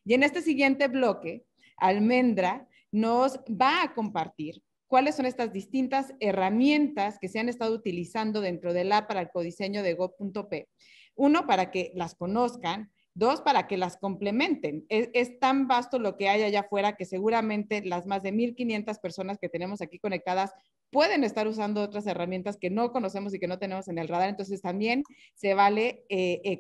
Y en este siguiente bloque, Almendra nos va a compartir cuáles son estas distintas herramientas que se han estado utilizando dentro del app para el codiseño de gov.p. Uno, para que las conozcan. Dos, para que las complementen. Es tan vasto lo que hay allá afuera que seguramente las más de 1,500 personas que tenemos aquí conectadas pueden estar usando otras herramientas que no conocemos y que no tenemos en el radar, entonces también se vale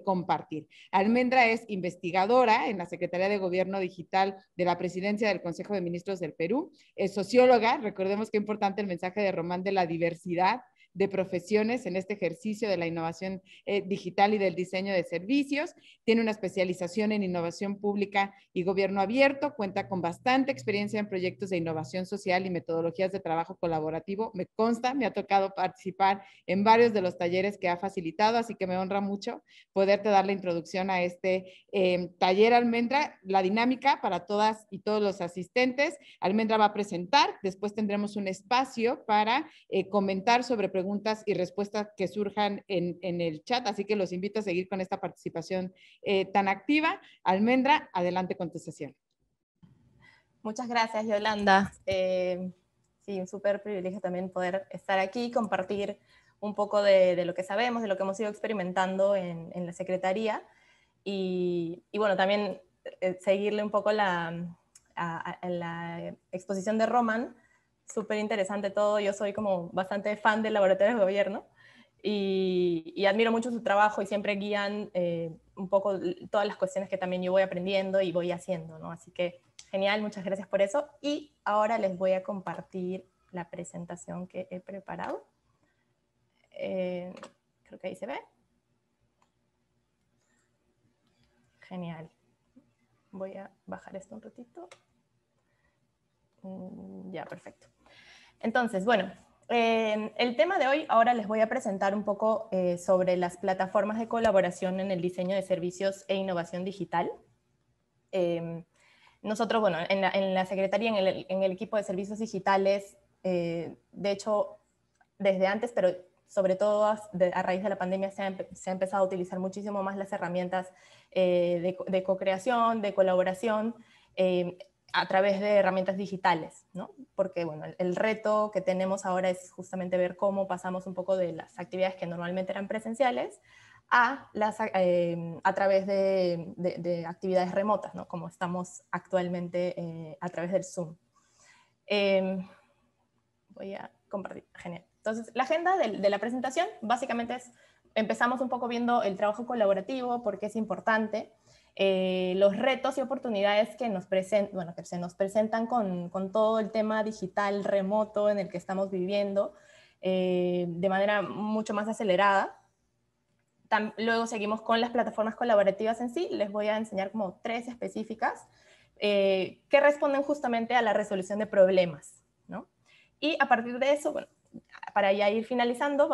compartir. Almendra es investigadora en la Secretaría de Gobierno Digital de la Presidencia del Consejo de Ministros del Perú, es socióloga, recordemos que es importante el mensaje de Román de la diversidad de profesiones en este ejercicio de la innovación digital y del diseño de servicios. Tiene una especialización en innovación pública y gobierno abierto, cuenta con bastante experiencia en proyectos de innovación social y metodologías de trabajo colaborativo. Me consta, me ha tocado participar en varios de los talleres que ha facilitado, así que me honra mucho poderte dar la introducción a este taller, Almendra. La dinámica para todas y todos los asistentes, Almendra va a presentar, después tendremos un espacio para comentar sobre preguntas y respuestas que surjan en el chat, así que los invito a seguir con esta participación tan activa. Almendra, adelante con tu sesión. Muchas gracias, Yolanda. Sí, un súper privilegio también poder estar aquí y compartir un poco de lo que sabemos, de lo que hemos ido experimentando en la Secretaría y bueno, también seguirle un poco la exposición de Román. Súper interesante todo. Yo soy como bastante fan del Laboratorio de Gobierno y admiro mucho su trabajo y siempre guían un poco todas las cuestiones que también yo voy aprendiendo y voy haciendo, ¿no? Así que genial, muchas gracias por eso. Y ahora les voy a compartir la presentación que he preparado. Creo que ahí se ve. Genial. Voy a bajar esto un ratito. Ya, perfecto. Entonces, bueno, el tema de hoy, ahora les voy a presentar un poco sobre las plataformas de colaboración en el diseño de servicios e innovación digital. Nosotros, bueno, en la Secretaría, en el equipo de servicios digitales, de hecho, desde antes, pero sobre todo a raíz de la pandemia se ha empezado a utilizar muchísimo más las herramientas de co-creación, de colaboración, a través de herramientas digitales, ¿no? Porque, bueno, el reto que tenemos ahora es justamente ver cómo pasamos un poco de las actividades que normalmente eran presenciales a través de actividades remotas, ¿no? Como estamos actualmente a través del Zoom. Voy a compartir, genial. Entonces, la agenda de la presentación básicamente es, empezamos un poco viendo el trabajo colaborativo, por qué es importante, los retos y oportunidades que, que se nos presentan con todo el tema digital remoto en el que estamos viviendo de manera mucho más acelerada. Luego seguimos con las plataformas colaborativas en sí. Les voy a enseñar como 3 específicas que responden justamente a la resolución de problemas, ¿no? Y a partir de eso, bueno, para ya ir finalizando,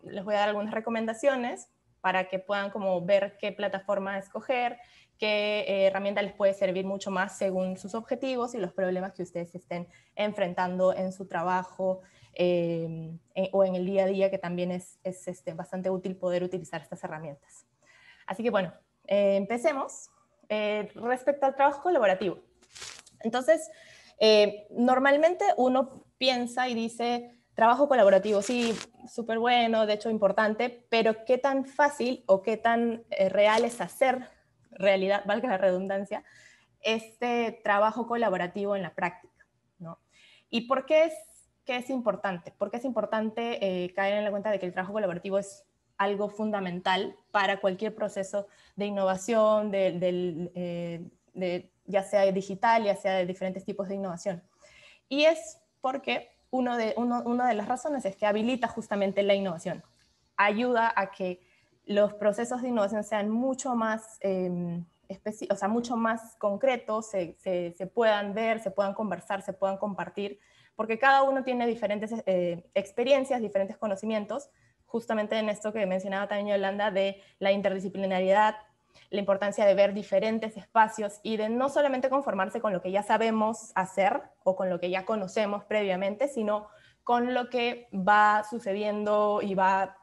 les voy a dar algunas recomendaciones para que puedan como ver qué plataforma escoger, qué herramienta les puede servir mucho más según sus objetivos y los problemas que ustedes estén enfrentando en su trabajo o en el día a día, que también es bastante útil poder utilizar estas herramientas. Así que bueno, empecemos. Respecto al trabajo colaborativo. Entonces, normalmente uno piensa y dice, trabajo colaborativo, sí, súper bueno, de hecho importante, pero ¿qué tan fácil o qué tan real es hacer realidad, valga la redundancia, este trabajo colaborativo en la práctica, ¿no? ¿Y por qué es importante? ¿Por qué es importante caer en la cuenta de que el trabajo colaborativo es algo fundamental para cualquier proceso de innovación, ya sea digital, ya sea de diferentes tipos de innovación? Y es porque una de las razones es que habilita justamente la innovación. Ayuda a que los procesos de innovación sean mucho más, mucho más concretos, se puedan ver, se puedan conversar, se puedan compartir, porque cada uno tiene diferentes experiencias, diferentes conocimientos, justamente en esto que mencionaba también Yolanda, de la interdisciplinariedad, la importancia de ver diferentes espacios y de no solamente conformarse con lo que ya sabemos hacer o con lo que ya conocemos previamente, sino con lo que va sucediendo y va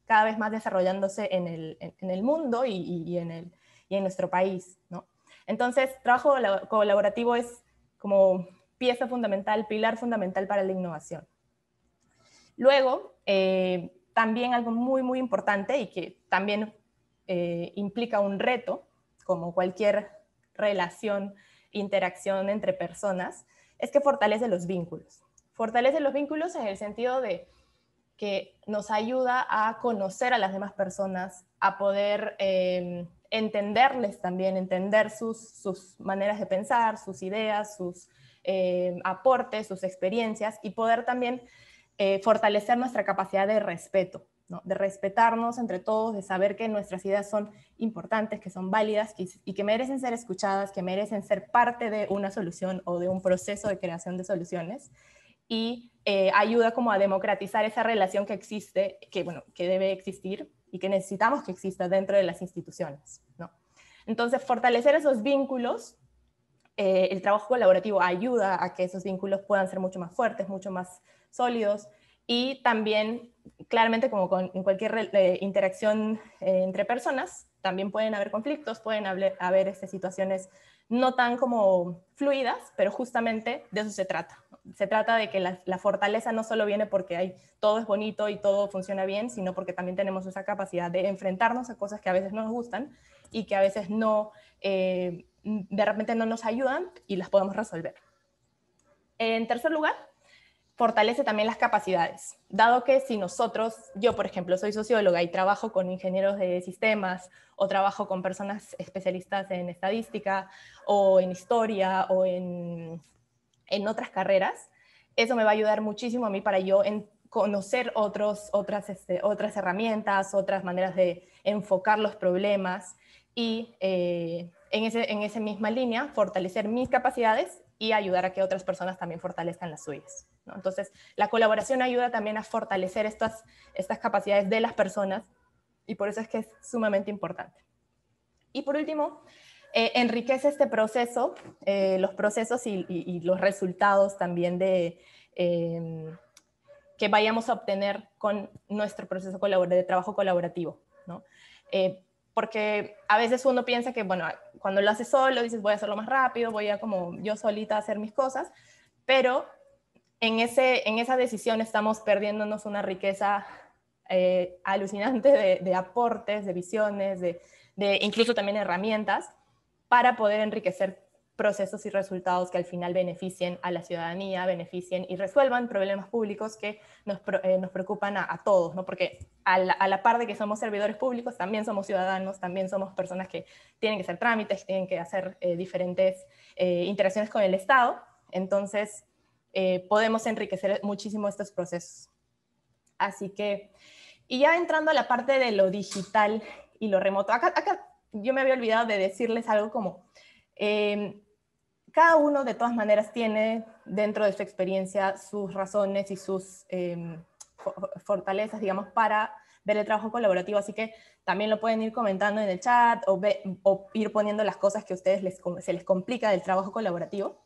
cada vez más desarrollándose en el mundo y en nuestro país, ¿no? Entonces, trabajo colaborativo es como pieza fundamental, pilar fundamental para la innovación. Luego, también algo muy, muy importante y que también implica un reto, como cualquier relación, interacción entre personas, es que fortalece los vínculos. Fortalece los vínculos en el sentido de que nos ayuda a conocer a las demás personas, a poder entenderles también, entender sus maneras de pensar, sus ideas, sus aportes, sus experiencias, y poder también fortalecer nuestra capacidad de respeto, ¿no? De respetarnos entre todos, de saber que nuestras ideas son importantes, que son válidas y que merecen ser escuchadas, que merecen ser parte de una solución o de un proceso de creación de soluciones, y ayuda como a democratizar esa relación que existe, que debe existir y que necesitamos que exista dentro de las instituciones, ¿no? Entonces, fortalecer esos vínculos, el trabajo colaborativo ayuda a que esos vínculos puedan ser mucho más fuertes, mucho más sólidos, y también, claramente, como en cualquier interacción entre personas, también pueden haber conflictos, pueden haber situaciones no tan como fluidas, pero justamente de eso se trata. Se trata de que la fortaleza no solo viene porque todo es bonito y todo funciona bien, sino porque también tenemos esa capacidad de enfrentarnos a cosas que a veces no nos gustan y que a veces no, de repente no nos ayudan y las podemos resolver. En tercer lugar, fortalece también las capacidades, dado que si yo por ejemplo soy socióloga y trabajo con ingenieros de sistemas o trabajo con personas especialistas en estadística o en historia o en otras carreras, eso me va a ayudar muchísimo a mí para yo conocer otras herramientas, otras maneras de enfocar los problemas y en esa misma línea fortalecer mis capacidades y ayudar a que otras personas también fortalezcan las suyas, ¿no? Entonces, la colaboración ayuda también a fortalecer estas capacidades de las personas y por eso es que es sumamente importante. Y por último, enriquece este proceso, los procesos y los resultados también que vayamos a obtener con nuestro proceso de trabajo colaborativo, ¿no? Porque a veces uno piensa que, bueno, cuando lo haces solo, dices voy a hacerlo más rápido, voy a como yo solita hacer mis cosas, pero en esa decisión estamos perdiéndonos una riqueza alucinante de aportes, de visiones, de incluso también herramientas para poder enriquecer procesos y resultados que al final beneficien a la ciudadanía, beneficien y resuelvan problemas públicos que nos preocupan a todos, ¿no? Porque a la par de que somos servidores públicos, también somos ciudadanos, también somos personas que tienen que hacer trámites, tienen que hacer diferentes interacciones con el Estado. Entonces, podemos enriquecer muchísimo estos procesos. Así que, y ya entrando a la parte de lo digital y lo remoto, acá yo me había olvidado de decirles algo como, cada uno de todas maneras tiene dentro de su experiencia sus razones y sus fortalezas, digamos, para ver el trabajo colaborativo, así que también lo pueden ir comentando en el chat o ir poniendo las cosas que a ustedes se les complica del trabajo colaborativo.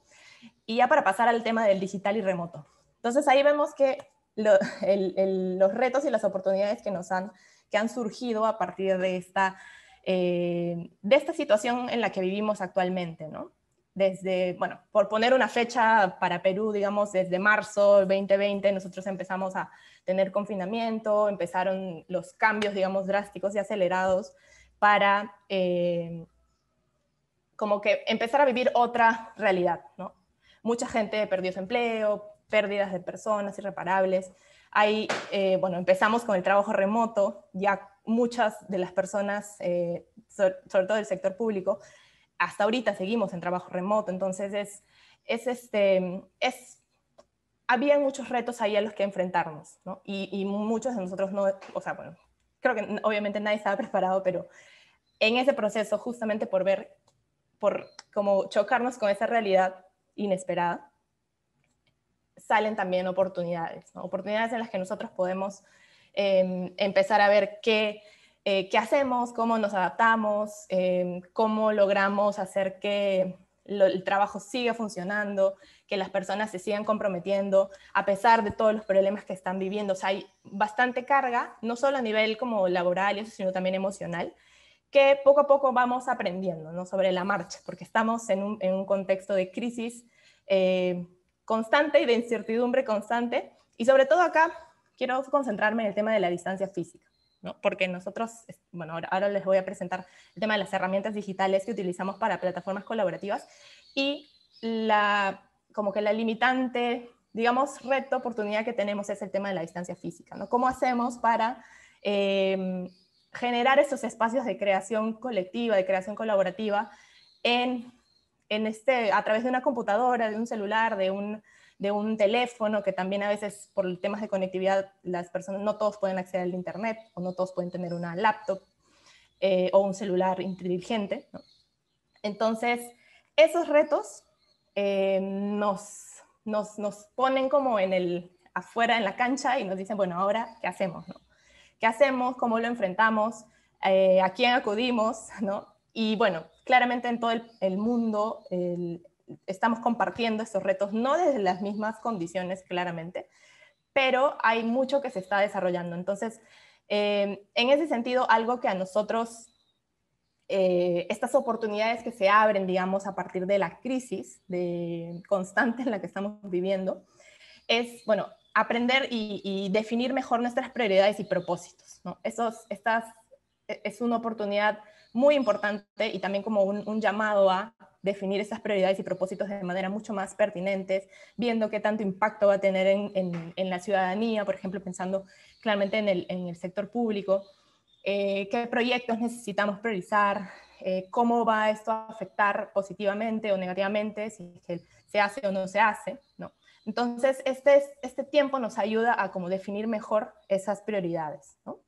Y ya para pasar al tema del digital y remoto. Entonces ahí vemos que los retos y las oportunidades que han surgido a partir de esta situación en la que vivimos actualmente, ¿no? Desde, bueno, por poner una fecha para Perú, digamos, desde marzo del 2020 nosotros empezamos a tener confinamiento, empezaron los cambios, digamos, drásticos y acelerados para como que empezar a vivir otra realidad, ¿no? Mucha gente perdió su empleo, pérdidas de personas irreparables. Ahí, bueno, empezamos con el trabajo remoto, ya muchas de las personas, sobre todo del sector público, hasta ahorita seguimos en trabajo remoto, entonces había muchos retos ahí a los que enfrentarnos, ¿no? Y muchos de nosotros no, o sea, bueno, creo que obviamente nadie estaba preparado, pero en ese proceso, justamente por como chocarnos con esa realidad inesperada, salen también oportunidades, ¿no? Oportunidades en las que nosotros podemos empezar a ver qué hacemos, cómo nos adaptamos, cómo logramos hacer que el trabajo siga funcionando, que las personas se sigan comprometiendo a pesar de todos los problemas que están viviendo. O sea, hay bastante carga, no solo a nivel como laboral, sino también emocional, que poco a poco vamos aprendiendo, ¿no? Sobre la marcha, porque estamos en un contexto de crisis constante y de incertidumbre constante. Y sobre todo acá quiero concentrarme en el tema de la distancia física, ¿no? Porque nosotros, bueno, ahora les voy a presentar el tema de las herramientas digitales que utilizamos para plataformas colaborativas y como que la limitante, digamos, reto, oportunidad que tenemos es el tema de la distancia física, ¿no? ¿Cómo hacemos para generar esos espacios de creación colectiva, de creación colaborativa a través de una computadora, de un celular, de un teléfono, que también a veces por temas de conectividad las personas, no todos pueden acceder al internet, o no todos pueden tener una laptop o un celular inteligente, ¿no? Entonces, esos retos nos ponen como afuera en la cancha y nos dicen, bueno, ahora, ¿qué hacemos, no? ¿Qué hacemos? ¿Cómo lo enfrentamos? ¿A quién acudimos? ¿No? Y bueno, claramente en todo el mundo estamos compartiendo estos retos, no desde las mismas condiciones, claramente, pero hay mucho que se está desarrollando. Entonces, en ese sentido, algo que a nosotros, estas oportunidades que se abren, digamos, a partir de la crisis constante en la que estamos viviendo, es, bueno, aprender y definir mejor nuestras prioridades y propósitos, ¿no? Es una oportunidad muy importante y también como un llamado a definir esas prioridades y propósitos de manera mucho más pertinentes, viendo qué tanto impacto va a tener en la ciudadanía, por ejemplo, pensando claramente en el sector público, qué proyectos necesitamos priorizar, cómo va esto a afectar positivamente o negativamente, si es que se hace o no se hace, ¿no? Entonces, este tiempo nos ayuda a como definir mejor esas prioridades, ¿no?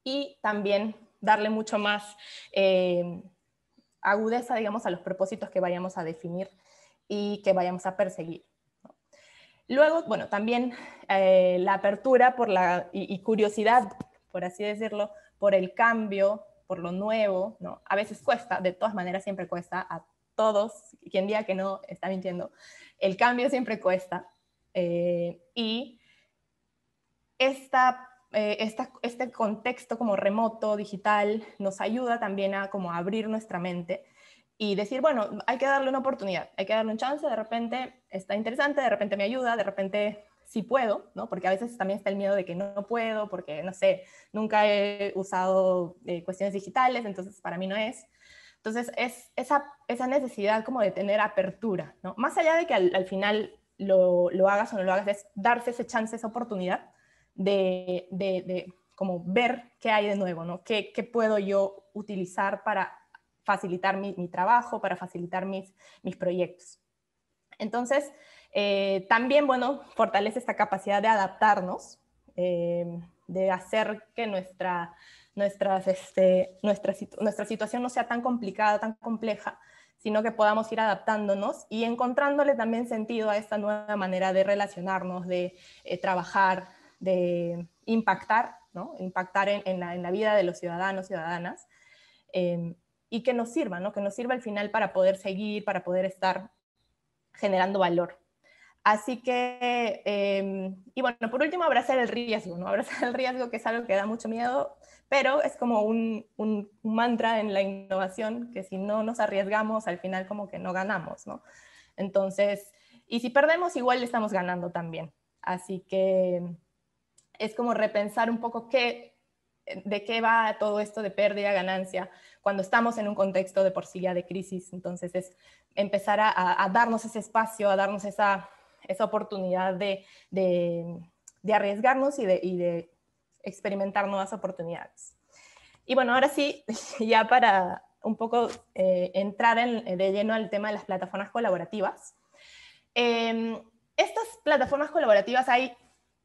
Y también darle mucho más agudeza, digamos, a los propósitos que vayamos a definir y que vayamos a perseguir, ¿no? Luego, bueno, también la apertura y curiosidad, por así decirlo, por el cambio, por lo nuevo, ¿no? A veces cuesta, de todas maneras siempre cuesta, a todos, quien diga que no está mintiendo, el cambio siempre cuesta, y este contexto como remoto, digital, nos ayuda también a como abrir nuestra mente y decir, bueno, hay que darle una oportunidad, hay que darle un chance, de repente está interesante, de repente me ayuda, de repente sí puedo, ¿no? Porque a veces también está el miedo de que no puedo, porque, no sé, nunca he usado cuestiones digitales, entonces para mí no es. Entonces es esa necesidad como de tener apertura, ¿no? Más allá de que al final lo hagas o no lo hagas, es darse ese chance, esa oportunidad de como ver qué hay de nuevo, ¿no? ¿Qué puedo yo utilizar para facilitar mi trabajo, para facilitar mis proyectos? Entonces, también, bueno, fortalece esta capacidad de adaptarnos, de hacer que nuestra situación no sea tan complicada, tan compleja, sino que podamos ir adaptándonos y encontrándole también sentido a esta nueva manera de relacionarnos, de trabajar, de impactar, ¿no? Impactar en la vida de los ciudadanos, ciudadanas, y que nos sirva, ¿no? Que nos sirva al final para poder seguir, para poder estar generando valor. Así que, y bueno, por último, abrazar el riesgo, ¿no? Abrazar el riesgo, que es algo que da mucho miedo, pero es como un mantra en la innovación, que si no nos arriesgamos, al final como que no ganamos, ¿no? Entonces, y si perdemos, igual estamos ganando también. Así que es como repensar un poco de qué va todo esto de pérdida, ganancia, cuando estamos en un contexto de por sí ya de crisis. Entonces es empezar a darnos ese espacio, a darnos esa oportunidad de arriesgarnos y de experimentar nuevas oportunidades. Y bueno, ahora sí, ya para un poco entrar de lleno al tema de las plataformas colaborativas. Estas plataformas colaborativas hay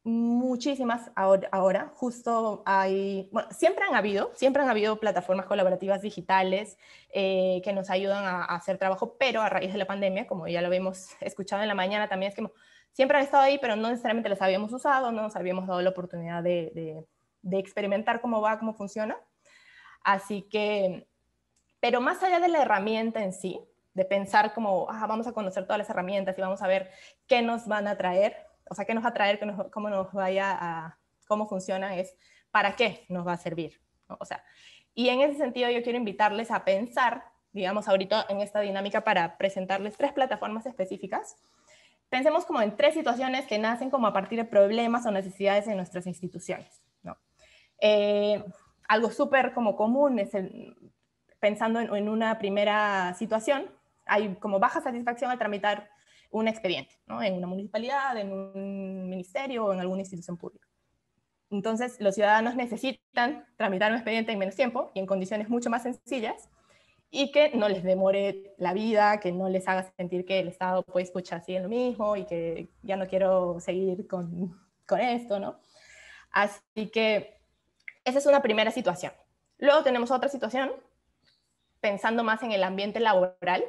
muchísimas ahora. Justo hay, bueno, siempre han habido plataformas colaborativas digitales que nos ayudan a hacer trabajo, pero a raíz de la pandemia, como ya lo habíamos escuchado en la mañana, también es que siempre han estado ahí, pero no necesariamente las habíamos usado, no nos habíamos dado la oportunidad de experimentar cómo va, cómo funciona. Así que, pero más allá de la herramienta en sí, de pensar como, vamos a conocer todas las herramientas y vamos a ver qué nos van a traer, o sea, qué nos va a traer, cómo nos vaya cómo funciona, es para qué nos va a servir, ¿no? O sea, Y en ese sentido yo quiero invitarles a pensar, digamos ahorita en esta dinámica para presentarles 3 plataformas específicas. Pensemos como en 3 situaciones que nacen como a partir de problemas o necesidades en nuestras instituciones, ¿no? Algo súper como común es pensando en una primera situación, hay como baja satisfacción al tramitar un expediente, ¿no? En una municipalidad, en un ministerio o en alguna institución pública. Entonces, los ciudadanos necesitan tramitar un expediente en menos tiempo y en condiciones mucho más sencillas y que no les demore la vida, que no les haga sentir que el Estado pues escucha así en lo mismo y que ya no quiero seguir con esto, ¿no? Así que esa es una primera situación. Luego tenemos otra situación, pensando más en el ambiente laboral,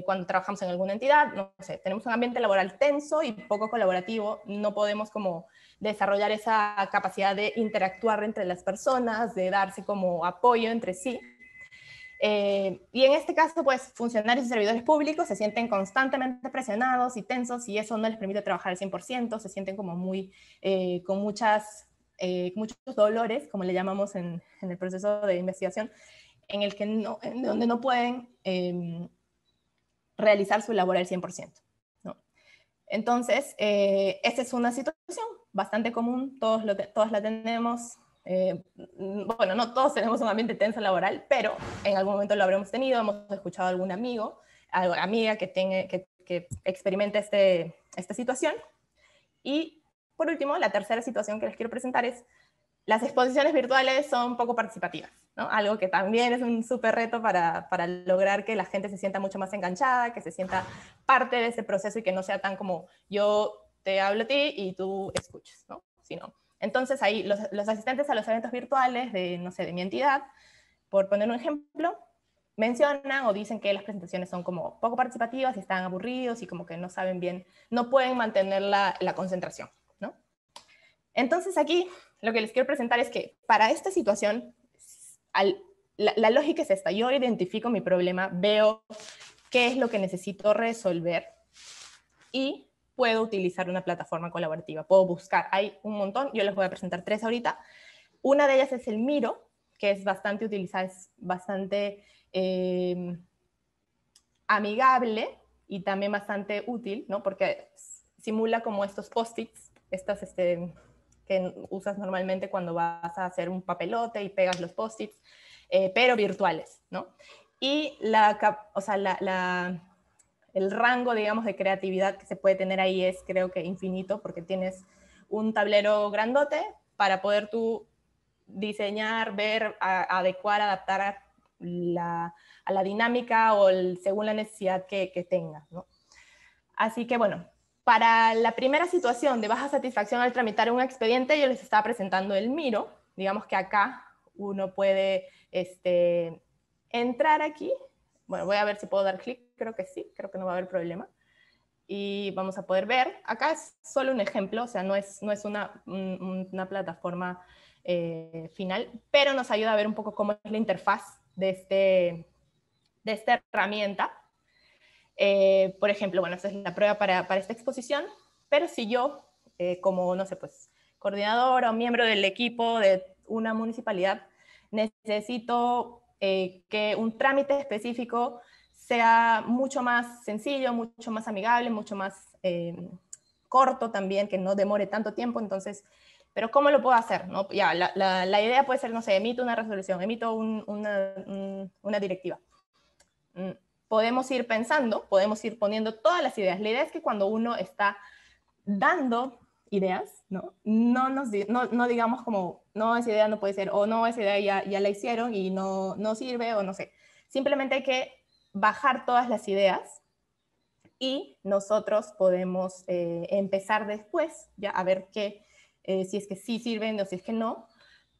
cuando trabajamos en alguna entidad, no sé, tenemos un ambiente laboral tenso y poco colaborativo, no podemos como desarrollar esa capacidad de interactuar entre las personas, de darse como apoyo entre sí. Y en este caso, pues, funcionarios y servidores públicos se sienten constantemente presionados y tensos y eso no les permite trabajar al 100%, se sienten como muy, con muchos dolores, como le llamamos en el proceso de investigación, en el que en donde no pueden realizar su labor al 100%, ¿no? Entonces, esta es una situación bastante común, todos la tenemos. Bueno, no todos tenemos un ambiente tenso laboral, pero en algún momento lo habremos tenido, hemos escuchado a algún amigo, alguna amiga que experimente esta situación. Y por último, la tercera situación que les quiero presentar es las exposiciones virtuales son poco participativas, ¿no? Algo que también es un súper reto para lograr que la gente se sienta mucho más enganchada, que se sienta parte de ese proceso y que no sea tan como yo te hablo a ti y tú escuches, ¿no? Sino, entonces ahí los asistentes a los eventos virtuales de, no sé, de mi entidad, por poner un ejemplo, mencionan o dicen que las presentaciones son como poco participativas y están aburridos y como que no saben bien, no pueden mantener la concentración, ¿no? Entonces aquí lo que les quiero presentar es que para esta situación, la lógica es esta. Yo identifico mi problema, veo qué es lo que necesito resolver y puedo utilizar una plataforma colaborativa. Puedo buscar, hay un montón, yo les voy a presentar 3 ahorita. Una de ellas es el Miro, que es bastante utilizada, es bastante amigable y también bastante útil, ¿no? Porque simula como estos post-its, que usas normalmente cuando vas a hacer un papelote y pegas los post-its, pero virtuales, ¿no? Y el rango, digamos, de creatividad que se puede tener ahí es, creo que, infinito, porque tienes un tablero grandote para poder tú diseñar, ver, adecuar, adaptar a la dinámica o según la necesidad que tengas, ¿no? Así que, bueno, para la primera situación de baja satisfacción al tramitar un expediente, yo les estaba presentando el Miro. Digamos que acá uno puede entrar aquí. Bueno, voy a ver si puedo dar clic. Creo que sí, creo que no va a haber problema. Y vamos a poder ver. Acá es solo un ejemplo, o sea, no es una plataforma final, pero nos ayuda a ver un poco cómo es la interfaz de esta herramienta. Por ejemplo, bueno, esta es la prueba para esta exposición, pero si yo, como, no sé, pues, coordinadora o miembro del equipo de una municipalidad, necesito que un trámite específico sea mucho más sencillo, mucho más amigable, mucho más corto también, que no demore tanto tiempo, entonces, pero ¿cómo lo puedo hacer? ¿No? Ya, la idea puede ser, no sé, emito una resolución, emito una directiva. Podemos ir pensando, podemos ir poniendo todas las ideas. La idea es que cuando uno está dando ideas, no digamos como, no, esa idea no puede ser, o no, esa idea ya la hicieron y no sirve, o no sé. Simplemente hay que bajar todas las ideas y nosotros podemos empezar después ya a ver si es que sí sirven o si es que no,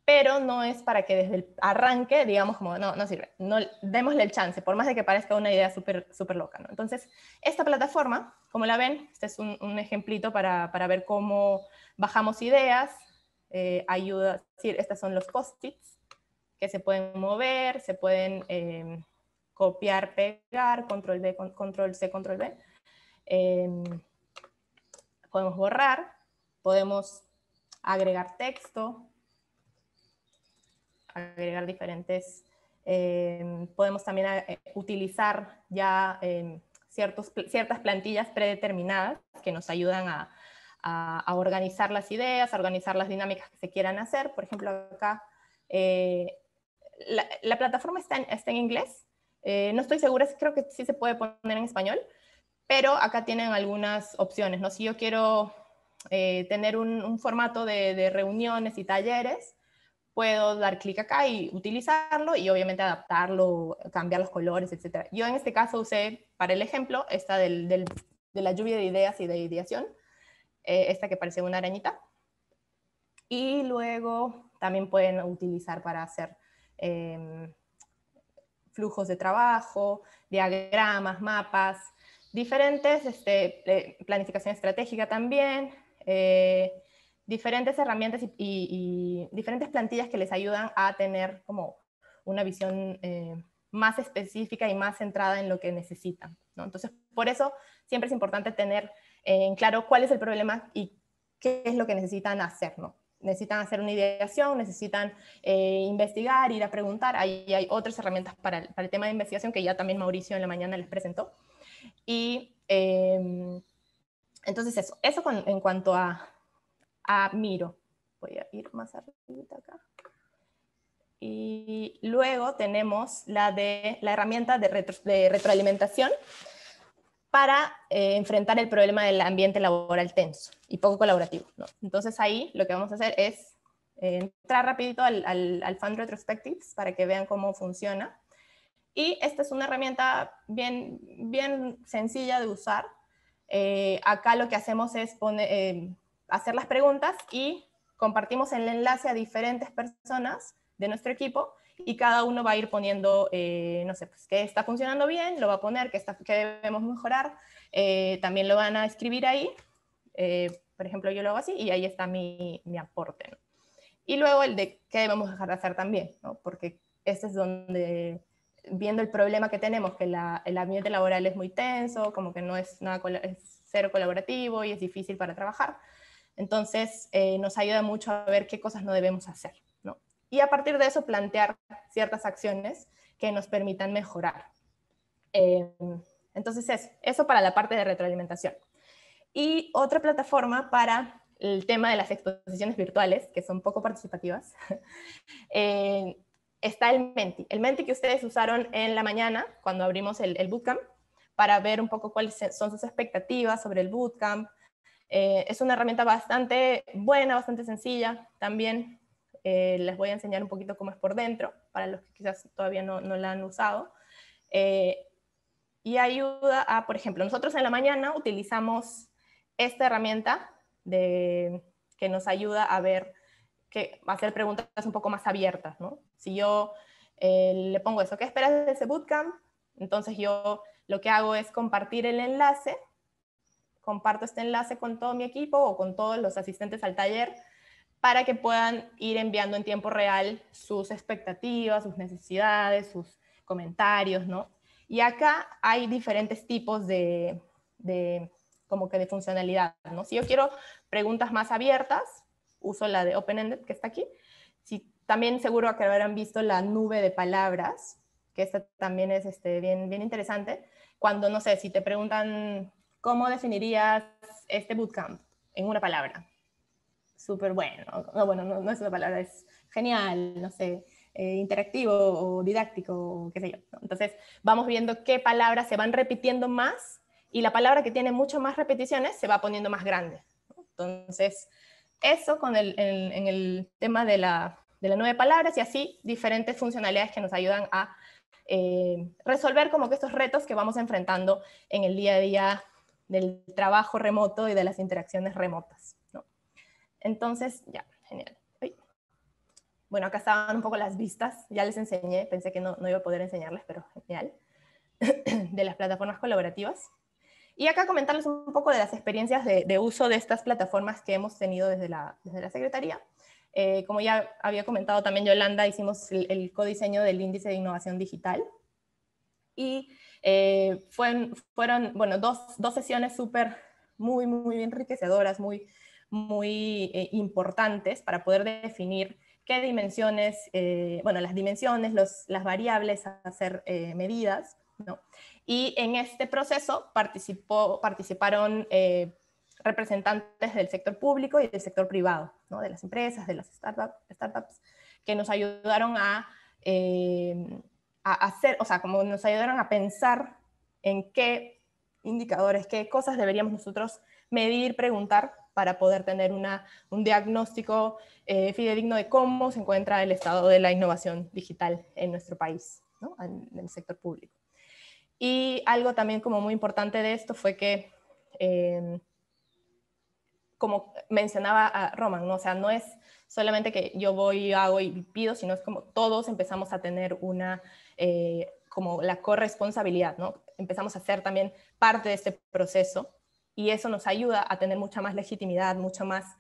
pero no es para que desde el arranque digamos como no sirve, no, démosle el chance, por más de que parezca una idea súper super loca, ¿no? Entonces, esta plataforma, como la ven, este es un ejemplito para ver cómo bajamos ideas, ayuda, sí, estos son los post-its que se pueden mover, se pueden copiar, pegar, control V, control C, control V. Podemos borrar, podemos agregar texto, agregar diferentes, podemos también utilizar ya ciertas plantillas predeterminadas que nos ayudan a organizar las ideas, a organizar las dinámicas que se quieran hacer. Por ejemplo, acá la plataforma está en inglés. No estoy segura, creo que sí se puede poner en español, pero acá tienen algunas opciones, ¿no? Si yo quiero tener un formato de reuniones y talleres, puedo dar clic acá y utilizarlo y obviamente adaptarlo, cambiar los colores, etc. Yo en este caso usé para el ejemplo esta de la lluvia de ideas y de ideación, esta que parece una arañita. Y luego también pueden utilizar para hacer flujos de trabajo, diagramas, mapas, diferentes, planificación estratégica también, diferentes herramientas y diferentes plantillas que les ayudan a tener como una visión más específica y más centrada en lo que necesitan, ¿no? Entonces, por eso siempre es importante tener en claro cuál es el problema y qué es lo que necesitan hacer, ¿no? Necesitan hacer una ideación, necesitan investigar, ir a preguntar. Ahí hay otras herramientas para el tema de investigación que ya también Mauricio en la mañana les presentó. Y entonces eso en cuanto a Miro. Voy a ir más arriba acá. Y luego tenemos la herramienta de retroalimentación para enfrentar el problema del ambiente laboral tenso y poco colaborativo, ¿no? Entonces ahí lo que vamos a hacer es entrar rapidito al Fund Retrospectives para que vean cómo funciona. Y esta es una herramienta bien sencilla de usar. Acá lo que hacemos es hacer las preguntas y compartimos el enlace a diferentes personas de nuestro equipo y cada uno va a ir poniendo, no sé, pues qué está funcionando bien, lo va a poner, qué debemos mejorar, también lo van a escribir ahí, por ejemplo yo lo hago así y ahí está mi aporte, ¿no? Y luego el de qué debemos dejar de hacer también, ¿no? Porque este es donde, viendo el problema que tenemos, que el ambiente laboral es muy tenso, como que no es nada, es cero colaborativo y es difícil para trabajar, entonces nos ayuda mucho a ver qué cosas no debemos hacer, ¿no? Y a partir de eso plantear ciertas acciones que nos permitan mejorar. Entonces eso para la parte de retroalimentación. Y otra plataforma para el tema de las exposiciones virtuales, que son poco participativas, está el Menti. El Menti que ustedes usaron en la mañana, cuando abrimos el bootcamp, para ver un poco cuáles son sus expectativas sobre el bootcamp. Es una herramienta bastante buena, bastante sencilla. También les voy a enseñar un poquito cómo es por dentro, para los que quizás todavía no la han usado. Y ayuda a, por ejemplo, nosotros en la mañana utilizamos esta herramienta que nos ayuda a ver, a hacer preguntas un poco más abiertas, ¿no? Si yo le pongo eso, ¿qué esperas de ese bootcamp? Entonces yo lo que hago es compartir el enlace, comparto este enlace con todo mi equipo o con todos los asistentes al taller para que puedan ir enviando en tiempo real sus expectativas, sus necesidades, sus comentarios, ¿no? Y acá hay diferentes tipos como que de funcionalidad, ¿no? Si yo quiero preguntas más abiertas, uso la de Open-Ended que está aquí. Si, también seguro que habrán visto la nube de palabras, que esta también es bien interesante. Cuando, no sé, si te preguntan ¿cómo definirías este bootcamp en una palabra? Súper bueno. No, bueno, no es una palabra, es genial, no sé, interactivo o didáctico, o qué sé yo, ¿no? Entonces vamos viendo qué palabras se van repitiendo más y la palabra que tiene mucho más repeticiones se va poniendo más grande, ¿no? Entonces eso en el tema de la nube de palabras y así diferentes funcionalidades que nos ayudan a resolver como que estos retos que vamos enfrentando en el día a día del trabajo remoto y de las interacciones remotas, ¿no? Entonces, ya, genial. Uy. Bueno, acá estaban un poco las vistas, ya les enseñé, pensé que no iba a poder enseñarles, pero genial, de las plataformas colaborativas. Y acá comentarles un poco de las experiencias de uso de estas plataformas que hemos tenido desde la Secretaría. Como ya había comentado también Yolanda, hicimos el codiseño del índice de innovación digital. Y fueron bueno, dos sesiones muy enriquecedoras, muy importantes para poder definir qué dimensiones, bueno, las dimensiones, las variables a ser medidas, ¿no? Y en este proceso participaron representantes del sector público y del sector privado, ¿no? De las empresas, de las startups, que nos ayudaron a hacer, o sea, como nos ayudaron a pensar en qué indicadores, qué cosas deberíamos nosotros medir, preguntar, para poder tener un diagnóstico fidedigno de cómo se encuentra el estado de la innovación digital en nuestro país, ¿no? En el sector público. Y algo también como muy importante de esto fue que, como mencionaba a Roman, ¿no? O sea, no es solamente que yo voy, hago y pido, sino es como todos empezamos a tener como la corresponsabilidad, ¿no? Empezamos a ser también parte de este proceso, y eso nos ayuda a tener mucha más legitimidad, mucha más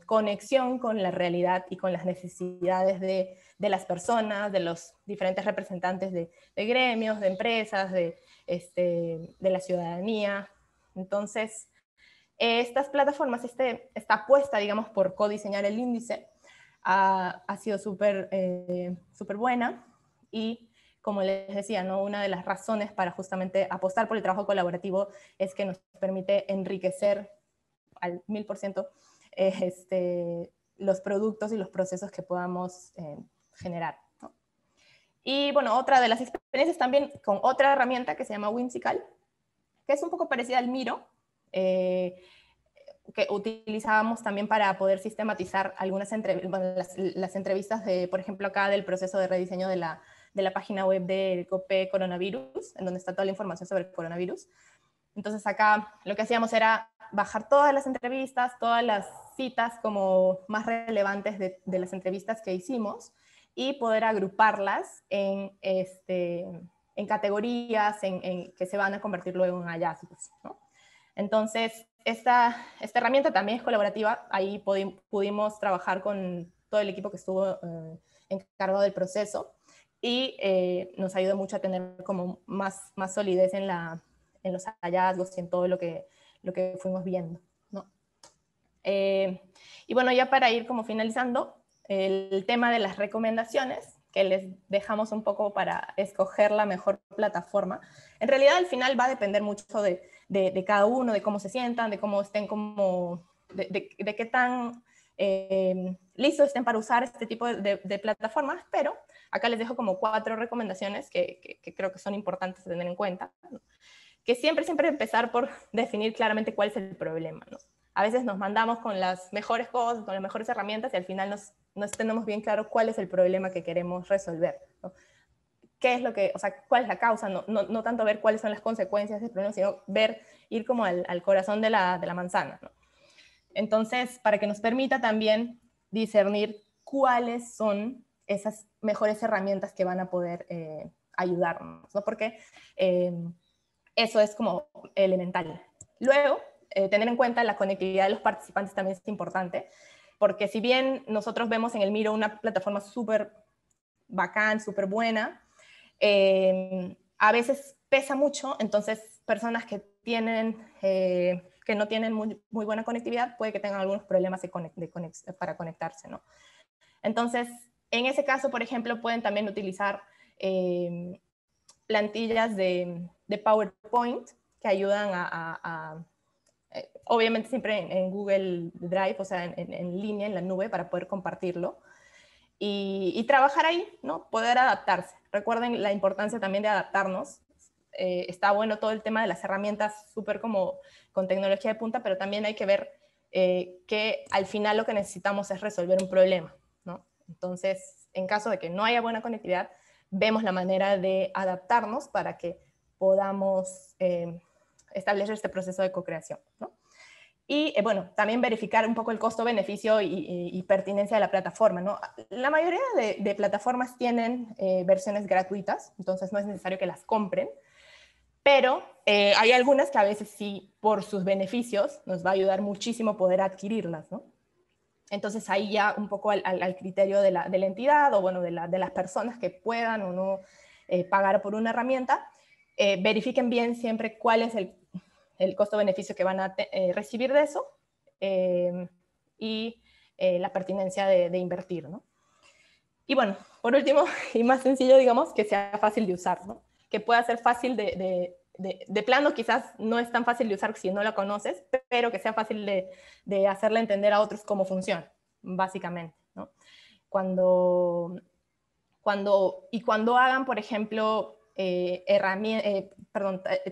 conexión con la realidad y con las necesidades de las personas, de los diferentes representantes de gremios, de empresas, de la ciudadanía. Entonces, estas plataformas, esta apuesta, digamos, por codiseñar el índice ha sido súper buena, y como les decía, ¿no? Una de las razones para justamente apostar por el trabajo colaborativo es que nos permite enriquecer al 1000% los productos y los procesos que podamos generar, ¿no? Y bueno, otra de las experiencias también con otra herramienta que se llama Whimsical, que es un poco parecida al Miro, que utilizábamos también para poder sistematizar algunas las entrevistas, por ejemplo, acá del proceso de rediseño de la página web del COPE Coronavirus, en donde está toda la información sobre el coronavirus. Entonces acá lo que hacíamos era bajar todas las entrevistas, todas las citas como más relevantes de las entrevistas que hicimos, y poder agruparlas en categorías que se van a convertir luego en hallazgos, ¿no? Entonces, esta herramienta también es colaborativa. Ahí pudimos trabajar con todo el equipo que estuvo encargado del proceso, y nos ayudó mucho a tener como más solidez en los hallazgos y en todo lo que fuimos viendo, ¿no? Y bueno, ya para ir como finalizando, el tema de las recomendaciones, que les dejamos un poco para escoger la mejor plataforma. En realidad, al final va a depender mucho de cada uno, de cómo se sientan, de cómo estén, de qué tan listos estén para usar este tipo de plataformas, pero acá les dejo como 4 recomendaciones que creo que son importantes de tener en cuenta, ¿no? Que siempre empezar por definir claramente cuál es el problema, ¿no? A veces nos mandamos con las mejores cosas, con las mejores herramientas, y al final no tenemos bien claro cuál es el problema que queremos resolver, ¿no? ¿Qué es o sea, cuál es la causa? No tanto ver cuáles son las consecuencias del problema, sino ir como al corazón de la manzana, ¿no? Entonces, para que nos permita también discernir cuáles son esas mejores herramientas que van a poder ayudarnos, ¿no? Porque eso es como elemental. Luego, tener en cuenta la conectividad de los participantes también es importante, porque si bien nosotros vemos en el Miro una plataforma súper bacán, súper buena, a veces pesa mucho. Entonces personas que no tienen muy buena conectividad puede que tengan algunos problemas para conectarse, ¿no? Entonces, en ese caso, por ejemplo, pueden también utilizar plantillas de PowerPoint que ayudan obviamente siempre en Google Drive, o sea, en línea, en la nube, para poder compartirlo. Y trabajar ahí, ¿no? Poder adaptarse. Recuerden la importancia también de adaptarnos. Está bueno todo el tema de las herramientas súper como con tecnología de punta, pero también hay que ver que al final lo que necesitamos es resolver un problema, ¿no? Entonces, en caso de que no haya buena conectividad, vemos la manera de adaptarnos para que podamos establecer este proceso de co-creación, ¿no? Y bueno, también verificar un poco el costo-beneficio y pertinencia de la plataforma, ¿no? La mayoría de plataformas tienen versiones gratuitas, entonces no es necesario que las compren, pero hay algunas que a veces sí, por sus beneficios, nos va a ayudar muchísimo poder adquirirlas, ¿no? Entonces ahí ya un poco al criterio de la entidad, o bueno, de las personas que puedan o no pagar por una herramienta, verifiquen bien siempre cuál es el costo-beneficio que van a recibir de eso, y la pertinencia de invertir, ¿no? Y bueno, por último, y más sencillo, digamos, que sea fácil de usar, ¿no? Que pueda ser fácil de plano, quizás no es tan fácil de usar si no la conoces, pero que sea fácil de hacerle entender a otros cómo funciona, básicamente, ¿no? Cuando hagan, por ejemplo,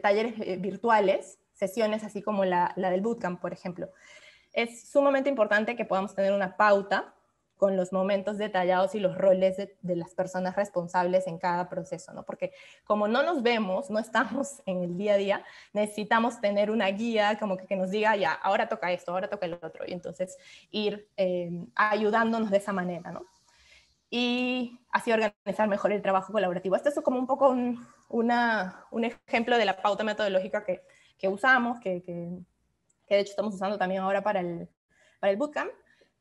talleres virtuales, sesiones así como la del bootcamp, por ejemplo, es sumamente importante que podamos tener una pauta con los momentos detallados y los roles de las personas responsables en cada proceso, ¿no? Porque como no nos vemos, no estamos en el día a día, necesitamos tener una guía como que nos diga, ya, ahora toca esto, ahora toca el otro, y entonces ir ayudándonos de esa manera, ¿no? Y así organizar mejor el trabajo colaborativo. Esto es como un poco un ejemplo de la pauta metodológica que usamos, que de hecho estamos usando también ahora para el bootcamp.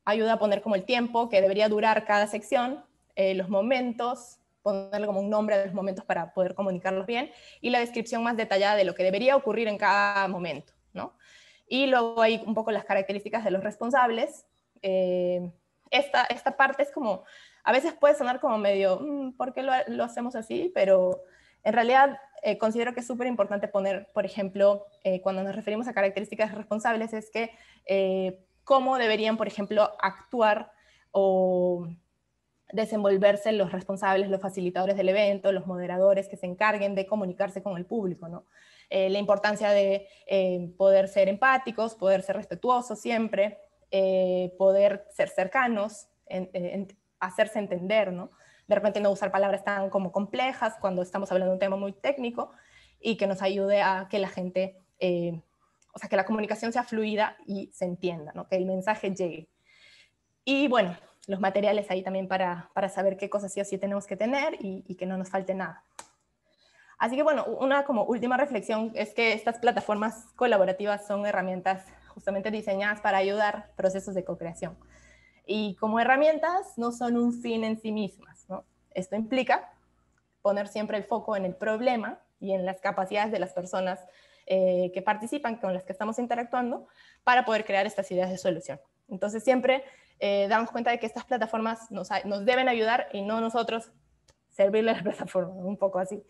Ayuda a poner como el tiempo que debería durar cada sección, los momentos, ponerle como un nombre a los momentos para poder comunicarlos bien, y la descripción más detallada de lo que debería ocurrir en cada momento, ¿no? Y luego hay un poco las características de los responsables. Esta parte es como, a veces puede sonar como medio, ¿por qué lo hacemos así? Pero en realidad considero que es súper importante poner, por ejemplo, cuando nos referimos a características responsables, es que cómo deberían, por ejemplo, actuar o desenvolverse los responsables, los facilitadores del evento, los moderadores que se encarguen de comunicarse con el público, ¿no? La importancia de poder ser empáticos, poder ser respetuosos siempre, poder ser cercanos, hacerse entender, ¿no? De repente no usar palabras tan como complejas cuando estamos hablando de un tema muy técnico, y que nos ayude a que la gente, o sea, que la comunicación sea fluida y se entienda, ¿no? Que el mensaje llegue. Y bueno, los materiales ahí también para saber qué cosas sí o sí tenemos que tener y que no nos falte nada. Así que bueno, una como última reflexión es que estas plataformas colaborativas son herramientas justamente diseñadas para ayudar procesos de co-creación. Y como herramientas no son un fin en sí mismas, ¿no? Esto implica poner siempre el foco en el problema y en las capacidades de las personas que participan, con las que estamos interactuando, para poder crear estas ideas de solución. Entonces siempre damos cuenta de que estas plataformas nos deben ayudar y no nosotros servirle a la plataforma, un poco así,